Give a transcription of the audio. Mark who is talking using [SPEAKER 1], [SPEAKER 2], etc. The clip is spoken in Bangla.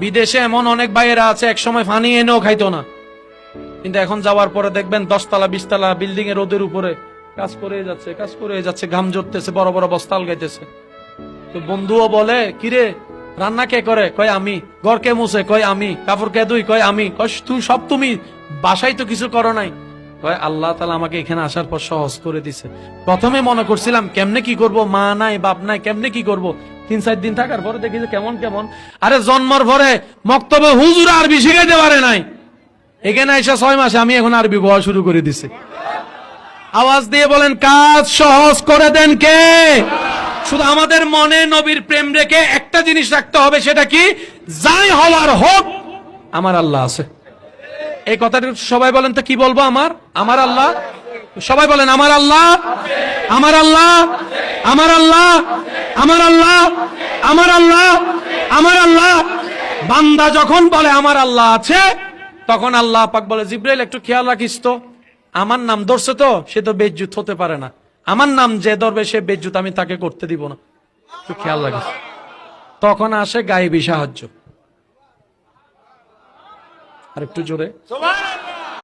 [SPEAKER 1] বিদেশে এমন অনেক ভাইয়েরা আছে এক সময় পানি এনেও খাইতো না, কিন্তু এখন যাওয়ার পরে দেখবেন 10 তলা 20 তলা বিল্ডিং এর রোদের উপরে কাজ করে যাচ্ছে, ঘাম ঝরতেছে, বড় বড় বস্তাল গাইতেছে। তো বন্ধুও বলে, কিরে রান্না কে করে? কয় আমি। ঘর কে মুছে? কয় আমি। কাপড় কে ধুই? কয় আমি। কয় তুই সব তুমি, বাসায় তো কিছু করো নাই। কয় আল্লাহ তাআলা আমাকে এখানে আসার পর সহজ করে দিছে। প্রথমে মনে করছিলাম কেমনে কি করব, মা নাই বাপ নাই, কেমনে কি করব। 3-4 দিন থাকার পরে দেখি যে কেমন কেমন। আরে জন্মের পরে মক্তবে হুজুর আরবি শিখাইতে পারে নাই, এখানে এসে 6 মাসে আমি এখন আরবি বলা শুরু করে দিছি। আওয়াজ দিয়ে বলেন, কাজ সহজ করে দেন কে? শুধু আমাদের মনে নবীর প্রেম রেখে একটা জিনিস রাখতে হবে, সেটা কি? যাই হওয়ার হোক আমার আল্লাহ আছে। এই কথাটা সবাই বলেন তো, কি বলবো? আমার আল্লাহ। সবাই বলেন, আমার আল্লাহ, আমার আল্লাহ, আমার আল্লাহ, আমার আল্লাহ, আমার আল্লাহ, আমার আল্লাহ। বান্দা যখন বলে আমার আল্লাহ আছে, তখন আল্লাহ পাক বলে, জিব্রাইল একটু খেয়াল রাখিস তো, আমার নাম ধরছে তো, সে তো বেজ্জুত হতে পারে না। আমার নাম যে ধরবে সে বেজ্জুত আমি তাকে করতে দিব না, একটু খেয়াল রাখিস। তখন আসে গায়েবী সাহায্য। আর একটু জোরে।